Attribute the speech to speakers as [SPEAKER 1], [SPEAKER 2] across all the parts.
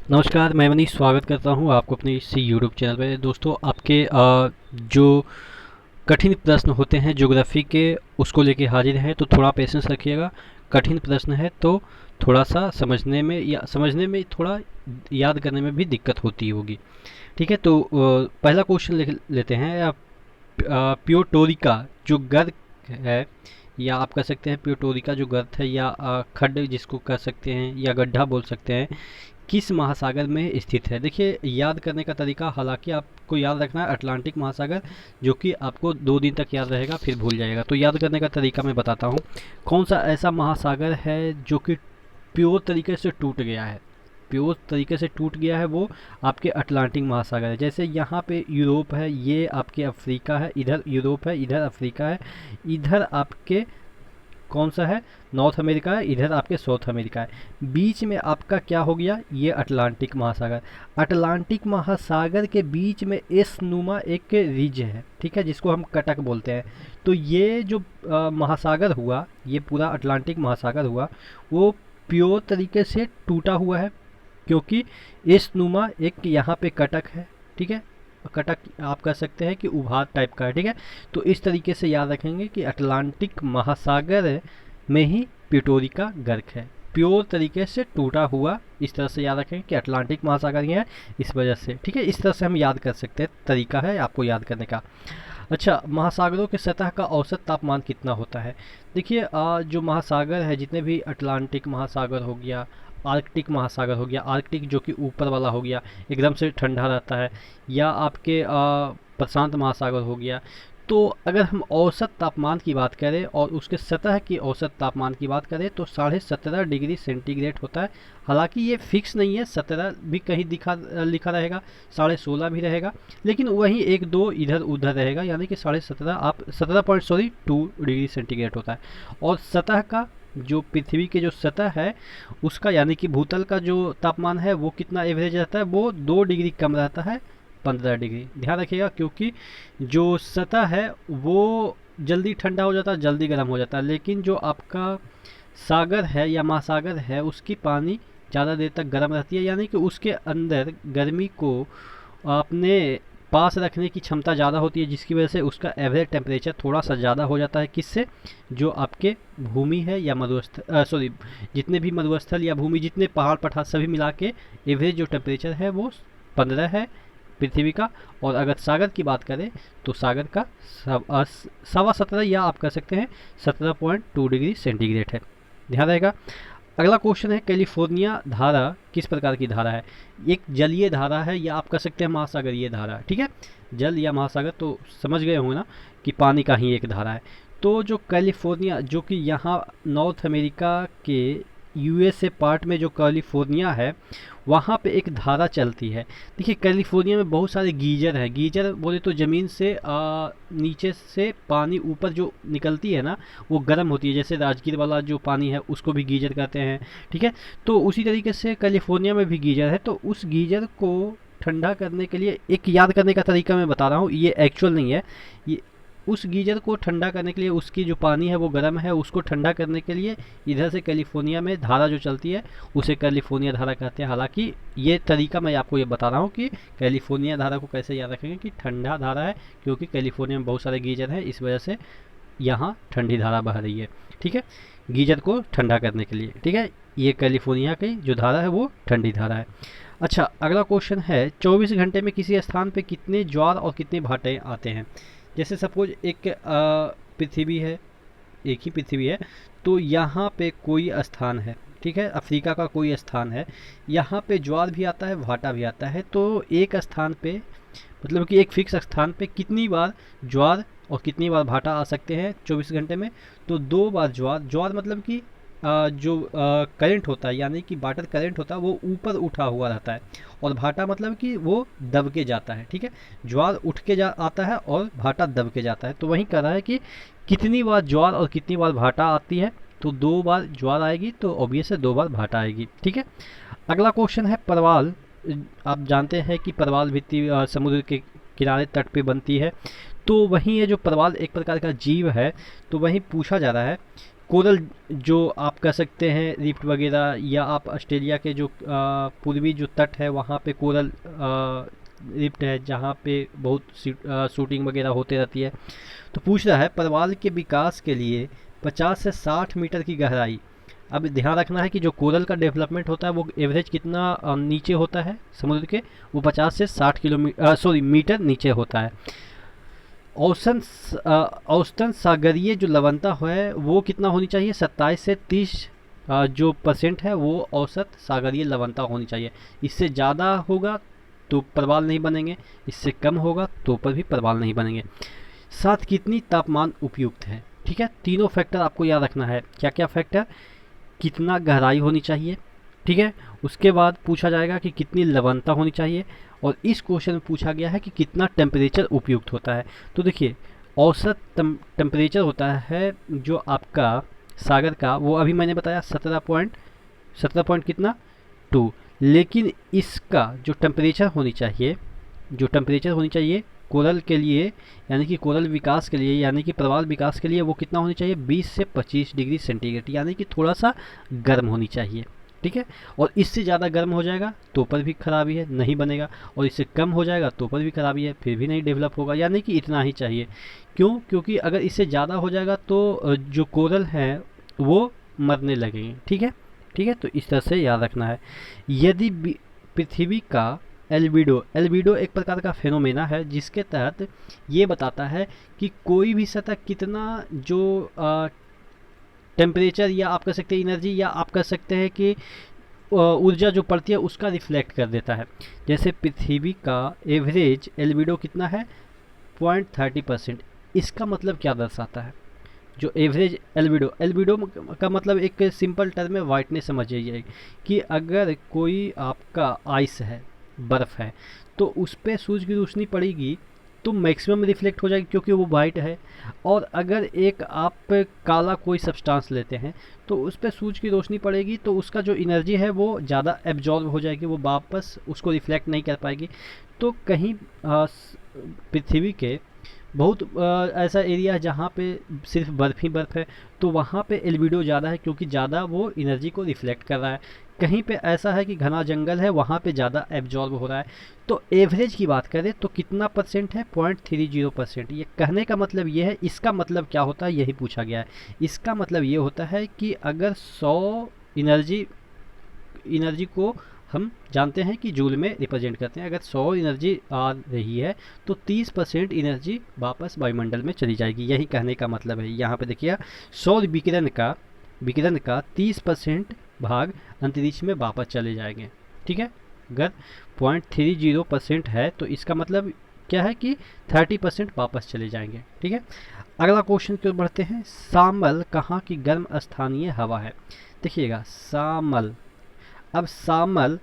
[SPEAKER 1] नमस्कार, मैं मनीष स्वागत करता हूँ आपको अपने इसी यूट्यूब चैनल पे। दोस्तों, आपके जो कठिन प्रश्न होते हैं ज्योग्राफी के, उसको लेके हाजिर हैं, तो थोड़ा पेशेंस रखिएगा। कठिन प्रश्न है तो थोड़ा सा समझने में थोड़ा याद करने में भी दिक्कत होती होगी। ठीक है, तो पहला क्वेश्चन लिख लेते हैं। प्योटोरिका जो गर्त है, या आप कह सकते हैं प्योटोरिका जो गर्त है, या खड्ड जिसको कह सकते हैं, या गड्ढा बोल सकते हैं, किस महासागर में स्थित है। देखिए, याद करने का तरीका, हालांकि आपको याद रखना है अटलांटिक महासागर, जो कि आपको 2 दिन तक याद रहेगा, फिर भूल जाएगा। तो याद करने का तरीका मैं बताता हूँ। कौन सा ऐसा महासागर है जो कि प्योर तरीके से टूट गया है। प्योर तरीके से टूट गया है वो आपके अटलांटिक महासागर है। जैसे यहाँ पे यूरोप है, ये आपके अफ्रीका है, इधर यूरोप है, इधर अफ्रीका है, इधर आपके कौन सा है, नॉर्थ अमेरिका है, इधर आपके साउथ अमेरिका है। बीच में आपका क्या हो गया, ये अटलांटिक महासागर। अटलांटिक महासागर के बीच में एस नुमा एक रिज है, ठीक है, जिसको हम कटक बोलते हैं। तो ये जो महासागर हुआ, ये पूरा अटलांटिक महासागर हुआ, वो प्योर तरीके से टूटा हुआ है, क्योंकि एस नुमा एक यहाँ पे कटक है। ठीक है, कटक आप कह सकते हैं कि उभार टाइप का है। ठीक है, तो इस तरीके से याद रखेंगे कि अटलांटिक महासागर में ही प्यूटोरिका गर्क है, प्योर तरीके से टूटा हुआ। इस तरह से याद रखेंगे कि अटलांटिक महासागर ही है, इस वजह से। ठीक है, इस तरह से हम याद कर सकते हैं, तरीका है आपको याद करने का। अच्छा, महासागरों के सतह का औसत तापमान कितना होता है। देखिए, जो महासागर है, जितने भी अटलांटिक महासागर हो गया, आर्कटिक महासागर हो गया, आर्कटिक जो कि ऊपर वाला हो गया, एकदम से ठंडा रहता है, या आपके प्रशांत महासागर हो गया। तो अगर हम औसत तापमान की बात करें और उसके सतह की औसत तापमान की बात करें, तो 17.5 डिग्री सेंटीग्रेड होता है। हालांकि ये फिक्स नहीं है, 17 भी कहीं लिखा रहेगा, 16.5 भी रहेगा, लेकिन वहीं एक दो इधर उधर रहेगा, यानी कि 17.5 आप 17.2 डिग्री सेंटीग्रेड होता है। और सतह का, जो पृथ्वी के जो सतह है उसका, यानी कि भूतल का जो तापमान है, वो कितना एवरेज रहता है, वो 2 डिग्री कम रहता है, 15 डिग्री। ध्यान रखिएगा, क्योंकि जो सतह है वो जल्दी ठंडा हो जाता है, जल्दी गर्म हो जाता है, लेकिन जो आपका सागर है या महासागर है, उसकी पानी ज़्यादा देर तक गर्म रहती है, यानी कि उसके अंदर गर्मी को अपने पास रखने की क्षमता ज़्यादा होती है, जिसकी वजह से उसका एवरेज टेम्परेचर थोड़ा सा ज़्यादा हो जाता है। किससे, जो आपके भूमि है या मरुस्थल, सॉरी, जितने भी मरुस्थल या भूमि, जितने पहाड़ पठार सभी मिला के एवरेज जो टेम्परेचर है वो 15 है पृथ्वी का। और अगर सागर की बात करें तो सागर का 17.25, या आप कह सकते हैं 17.2 डिग्री सेंटीग्रेड है। ध्यान रहेगा। अगला क्वेश्चन है, कैलिफोर्निया धारा किस प्रकार की धारा है। एक जलीय धारा है, या आप कह सकते हैं महासागरीय धारा। ठीक है, जल या महासागर तो समझ गए होंगे ना कि पानी का ही एक धारा है। तो जो कैलिफोर्निया, जो कि यहाँ नॉर्थ अमेरिका के यूएसए पार्ट में जो कैलिफोर्निया है, वहाँ पे एक धारा चलती है। देखिए, कैलिफोर्निया में बहुत सारे गीजर हैं। गीजर बोले तो ज़मीन से नीचे से पानी ऊपर जो निकलती है ना, वो गर्म होती है। जैसे राजगीर वाला जो पानी है उसको भी गीजर कहते हैं। ठीक है, तो उसी तरीके से कैलिफोर्निया में भी गीजर है। तो उस गीजर को ठंडा करने के लिए एक याद करने का तरीका मैं बता रहा हूँ, ये एक्चुअल नहीं है। ये उस गीजर को ठंडा करने के लिए, उसकी जो पानी है वो गर्म है, उसको ठंडा करने के लिए इधर से कैलिफोर्निया में धारा जो चलती है उसे कैलिफोर्निया धारा कहते हैं। हालांकि ये तरीका मैं आपको ये बता रहा हूँ कि कैलिफोर्निया धारा को कैसे याद रखेंगे कि ठंडा धारा है, क्योंकि कैलिफोर्निया में बहुत सारे गीजर हैं, इस वजह से यहाँ ठंडी धारा बह रही है। ठीक है, गीजर को ठंडा करने के लिए। ठीक है, ये कैलिफोर्निया की जो धारा है वो ठंडी धारा है। अच्छा, अगला क्वेश्चन है, 24 घंटे में किसी स्थान पे कितने ज्वार और कितने भाटे आते हैं। जैसे सपोज एक पृथ्वी है, एक ही पृथ्वी है, तो यहाँ पे कोई स्थान है, ठीक है, अफ्रीका का कोई स्थान है, यहाँ पे ज्वार भी आता है, भाटा भी आता है। तो एक स्थान पे, मतलब कि एक फिक्स स्थान पे कितनी बार ज्वार और कितनी बार भाटा आ सकते हैं 24 घंटे में। तो 2 बार ज्वार। ज्वार मतलब कि जो करंट होता है, यानी कि वाटर करंट होता है, वो ऊपर उठा हुआ रहता है, और भाटा मतलब कि वो दब के जाता है। ठीक है, ज्वार उठ के जा आता है और भाटा दब के जाता है। तो वही कह रहा है कि कितनी बार ज्वार और कितनी बार भाटा आती है। तो 2 बार ज्वार आएगी, तो ऑब्वियस है 2 बार भाटा आएगी। ठीक है, अगला क्वेश्चन है, परवाल। आप जानते हैं कि परवाल भित्ति समुद्र के किनारे तट पे बनती है। तो वहीं ये जो परवाल एक प्रकार का जीव है, तो वहीं पूछा जा रहा है कोरल जो आप कह सकते हैं रिफ्ट वगैरह, या आप ऑस्ट्रेलिया के जो पूर्वी जो तट है वहाँ पे कोरल रिफ्ट है जहाँ पे बहुत शूटिंग वगैरह होते रहती है। तो पूछ रहा है प्रवाल के विकास के लिए 50 से 60 मीटर की गहराई। अब ध्यान रखना है कि जो कोरल का डेवलपमेंट होता है वो एवरेज कितना नीचे होता है समुद्र के, वो 50 से 60 किलोमीटर मीटर नीचे होता है। औसतन औसतन सागरीय जो लवणता है वो कितना होनी चाहिए, 27 से 30 जो परसेंट है वो औसत सागरीय लवणता होनी चाहिए। इससे ज़्यादा होगा तो प्रवाल नहीं बनेंगे, इससे कम होगा तो पर भी प्रवाल नहीं बनेंगे। साथ कितनी तापमान उपयुक्त है, ठीक है। तीनों फैक्टर आपको याद रखना है। क्या क्या फैक्टर, कितना गहराई होनी चाहिए, ठीक है। उसके बाद पूछा जाएगा कि कितनी लवणता होनी चाहिए, और इस क्वेश्चन में पूछा गया है कि कितना टेम्परेचर उपयुक्त होता है। तो देखिए औसत टेम्परेचर होता है जो आपका सागर का, वो अभी मैंने बताया 17 पॉइंट कितना 2, लेकिन इसका जो टेम्परेचर होनी चाहिए कोरल के लिए, यानी कि कोरल विकास के लिए, यानी कि प्रवाल विकास के लिए, वो कितना होनी चाहिए 20 से 25 डिग्री सेंटीग्रेड, यानी कि थोड़ा सा गर्म होनी चाहिए, ठीक है। और इससे ज़्यादा गर्म हो जाएगा तो पर भी खराबी है, नहीं बनेगा, और इससे कम हो जाएगा तो पर भी खराबी है, फिर भी नहीं डेवलप होगा, यानी कि इतना ही चाहिए। क्यों? क्योंकि अगर इससे ज़्यादा हो जाएगा तो जो कोरल हैं वो मरने लगेंगे, ठीक है। ठीक है, तो इस तरह से याद रखना है। यदि पृथ्वी का एल्बिडो एक प्रकार का फेनोमेना है जिसके तहत ये बताता है कि कोई भी सतह कितना जो टेम्परेचर, या आप कह सकते हैं एनर्जी, या आप कह सकते हैं कि ऊर्जा जो पड़ती है उसका रिफ्लेक्ट कर देता है। जैसे पृथ्वी का एवरेज एल्बिडो कितना है 0.30%। इसका मतलब क्या दर्शाता है, जो एवरेज एल्बिडो का मतलब एक सिंपल टर्म है, वाइटनेस समझ जाइए कि अगर कोई आपका आइस है, बर्फ़ है, तो उस पर सूरज की रोशनी पड़ेगी तो मैक्सिमम रिफ्लेक्ट हो जाएगी क्योंकि वो वाइट है। और अगर एक आप काला कोई सब्सटेंस लेते हैं तो उस पर सूरज की रोशनी पड़ेगी तो उसका जो एनर्जी है वो ज़्यादा एब्जॉर्ब हो जाएगी, वो वापस उसको रिफ्लेक्ट नहीं कर पाएगी। तो कहीं पृथ्वी के बहुत ऐसा एरिया है जहाँ पे सिर्फ बर्फ़ ही बर्फ़ है, तो वहाँ पे एल्बिडो ज़्यादा है क्योंकि ज़्यादा वो एनर्जी को रिफ्लेक्ट कर रहा है। कहीं पे ऐसा है कि घना जंगल है, वहाँ पे ज़्यादा एब्जॉर्ब हो रहा है। तो एवरेज की बात करें तो कितना परसेंट है 0.30%। ये कहने का मतलब ये है, इसका मतलब क्या होता है यही पूछा गया है। इसका मतलब ये होता है कि अगर 100 एनर्जी को हम जानते हैं कि जूल में रिप्रेजेंट करते हैं, अगर 100 एनर्जी आ रही है तो 30% एनर्जी वापस वायुमंडल में चली जाएगी, यही कहने का मतलब है। यहाँ पे देखिए सौर विकिरण का 30% भाग अंतरिक्ष में वापस चले जाएंगे, ठीक है। अगर 0.30% है तो इसका मतलब क्या है कि 30% वापस चले जाएंगे, ठीक है। अगला क्वेश्चन की ओर बढ़ते हैं। सामल कहाँ की गर्म स्थानीय हवा है? देखिएगा सामल, अब सामल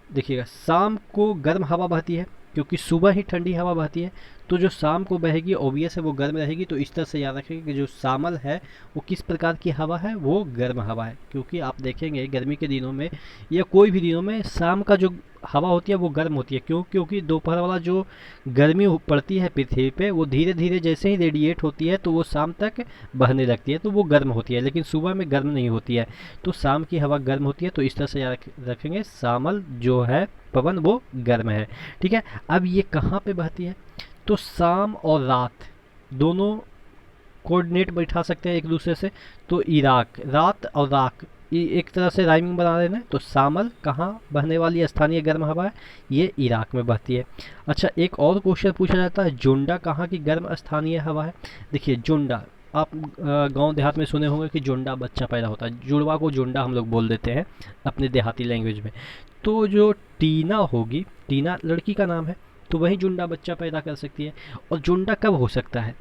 [SPEAKER 1] देखिएगा, शाम को गर्म हवा बहती है क्योंकि सुबह ही ठंडी हवा बहती है, तो जो शाम को बहेगी ऑब्वियस है वो गर्म रहेगी। तो इस तरह से याद रखेंगे कि जो सामल है वो किस प्रकार की हवा है, वो गर्म हवा है। क्योंकि आप देखेंगे गर्मी के दिनों में या कोई भी दिनों में शाम का जो हवा होती है वो गर्म होती है। क्यों? क्योंकि दोपहर वाला जो गर्मी पड़ती है पृथ्वी पे वो धीरे धीरे जैसे ही रेडिएट होती है तो वो शाम तक बहने लगती है, तो वो गर्म होती है, लेकिन सुबह में गर्म नहीं होती है। तो शाम की हवा गर्म होती है, तो इस तरह से याद रखेंगे सामल जो है पवन वो गर्म है, ठीक है। अब ये कहाँ पे बहती है? तो शाम और रात दोनों कोऑर्डिनेट बैठा सकते हैं एक दूसरे से, तो इराक, रात और राख एक तरह से राइमिंग बना रहे हैं। तो सामल कहाँ बहने वाली स्थानीय गर्म हवा है? ये इराक में बहती है। अच्छा, एक और क्वेश्चन पूछा जाता है, जोंडा कहाँ की गर्म स्थानीय हवा है? देखिए जोंडा, आप गांव देहात में सुने होंगे कि जोंडा बच्चा पैदा होता है, जुड़वा को जोंडा हम लोग बोल देते हैं अपने देहाती लैंग्वेज में। तो जो टीना होगी, टीना लड़की का नाम है, तो वही जुंडा बच्चा पैदा कर सकती है। और जुंडा कब हो सकता है?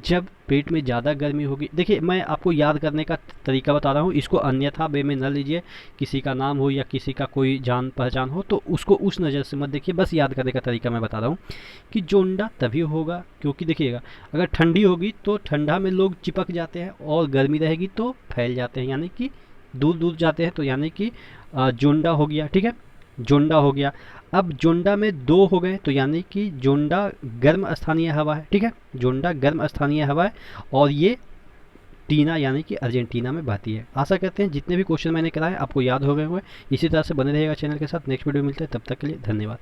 [SPEAKER 1] जब पेट में ज़्यादा गर्मी होगी। देखिए मैं आपको याद करने का तरीका बता रहा हूँ, इसको अन्यथा वे में न लीजिए। किसी का नाम हो या किसी का कोई जान पहचान हो तो उसको उस नज़र से मत देखिए, बस याद करने का तरीका मैं बता रहा हूँ कि जोंडा तभी होगा क्योंकि देखिएगा अगर ठंडी होगी तो ठंडा में लोग चिपक जाते हैं, और गर्मी रहेगी तो फैल जाते हैं, यानी कि दूर दूर जाते हैं, तो यानी कि जोंडा हो गया, ठीक है, जोंडा हो गया। अब जोंडा में दो हो गए तो यानी कि जोंडा गर्म स्थानीय हवा है, ठीक है, जोंडा गर्म स्थानीय हवा है। और ये टीना यानी कि अर्जेंटीना में बहती है। आशा करते हैं जितने भी क्वेश्चन मैंने कराए आपको याद हो गए हुए। इसी तरह से बने रहेगा चैनल के साथ। नेक्स्ट वीडियो मिलते हैं, तब तक के लिए धन्यवाद।